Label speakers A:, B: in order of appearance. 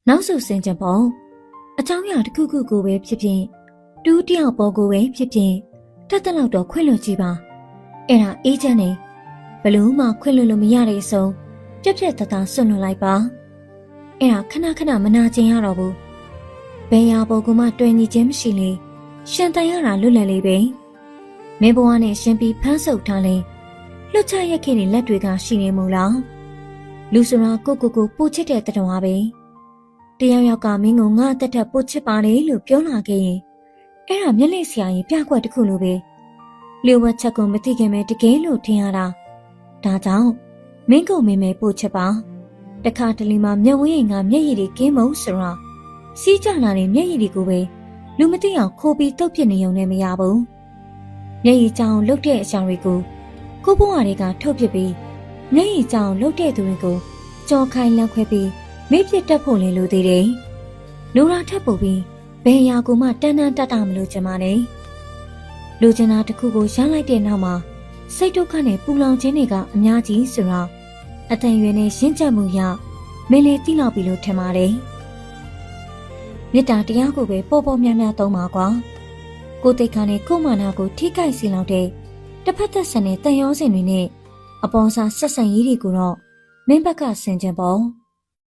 A: နောက်ဆိုစင်ကြပေါ့အကြောင်းအရာတစ်ခုခုကိုပဲဖြစ်ဖြစ်တူးတယောက်ပေါ်ကိုပဲဖြစ်ဖြစ်တတ်တဲ့လောက်တော့ခွင့်လွှတ်ကြည့်ပါအဲ့ဒါအေးချမ်းနေဘလို့မှခွင့်လွှတ်လို့မရတဲ့အဆုံးပြက်ပြက်တသားဆွန့်လွှတ်လိုက်ပါအဲ့ဒါခဏခဏမနာကျင်ရတော့ဘူးဘယ်ရာပေါ်ကမှတွင်ညီခြင်းမရှိလေရှင်တန်ရတာလွတ်လပ်လေးပဲမင်းဘဝနဲ့ရှင်ပြီးဖမ်းဆုပ်ထားလေလွတ်ချရက်ခင်တဲ့လက်တွေကရှိနေမို့လားလူဆိုတာကိုပို့ချစ်တဲ့တတော်ပဲတယောက်ယောက်ကမင်းကိုငါအသက်ထက်ပို့ချစ်ပါလေလို့ပြောလာခဲ့ရင်အဲ့ဒါမျက်လိဆရာကြီးပြကွက်တစ်ခုလိုပဲလျှို့ဝှက်ချက်ကိုမသိခင်ပဲတကယ်လို့ထင်ရတာဒါကြောင့်မင်းကိုမင်းမဲပို့ချစ်ပါတခါတလေမှမျက်ဝန်းရင်ကမျက်ရည်တွေကင်းမုံဆိုတာစီးကြလာတဲ့မျက်ရည်တွေကိုပဲလူမသိအောင်ခိုးပြီးတုတ်ပြစ်နေုံနဲ့မရဘူးမျက်ရည်ကြောင်လှုပ်တဲ့အကြောင်းတွေကိုကိုဘွားတွေကထုတ်ပစ်ပြီးမျက်ရည်ကြောင်လှုပ်တဲ့သူတွေကိုကြော်ခိုင်းလန့်ခွဲပြီးမေ့ပြစ်တတ်ဖို့လည်းလိုသေးတယ်လူရာထပ်ပို့ပြီးဘယ်ရာကိုမှတန်းတန်းတတ်တာမလို့ချင်ပါနဲ့လူချင်တာတစ်ခုကိုရလိုက်တဲ့နောက်မှာစိတ်ဒုက္ခနဲ့ပူလောင်ခြင်းတွေကအများကြီးဆိုတော့အတန်ရွယ်နဲ့ရှင်းချက်မှုရမင်းလေးတိလောက်ပြီလို့ထင်ပါတယ်မေတ္တာတရားကိုပဲပေါ်ပေါ်များများသုံးပါကွာကိုယ်တိတ်ခါနဲ့ကိုယ်မာနာကိုထိခိုက်စေလောက်တဲ့တစ်ဖက်သက်ဆန်တဲ့တန်ရောစင်တွေနဲ့အပေါ်စားဆက်ဆံရေးတွေကိုတော့မင်းဘက်ကဆင်ခြင်ပေါ့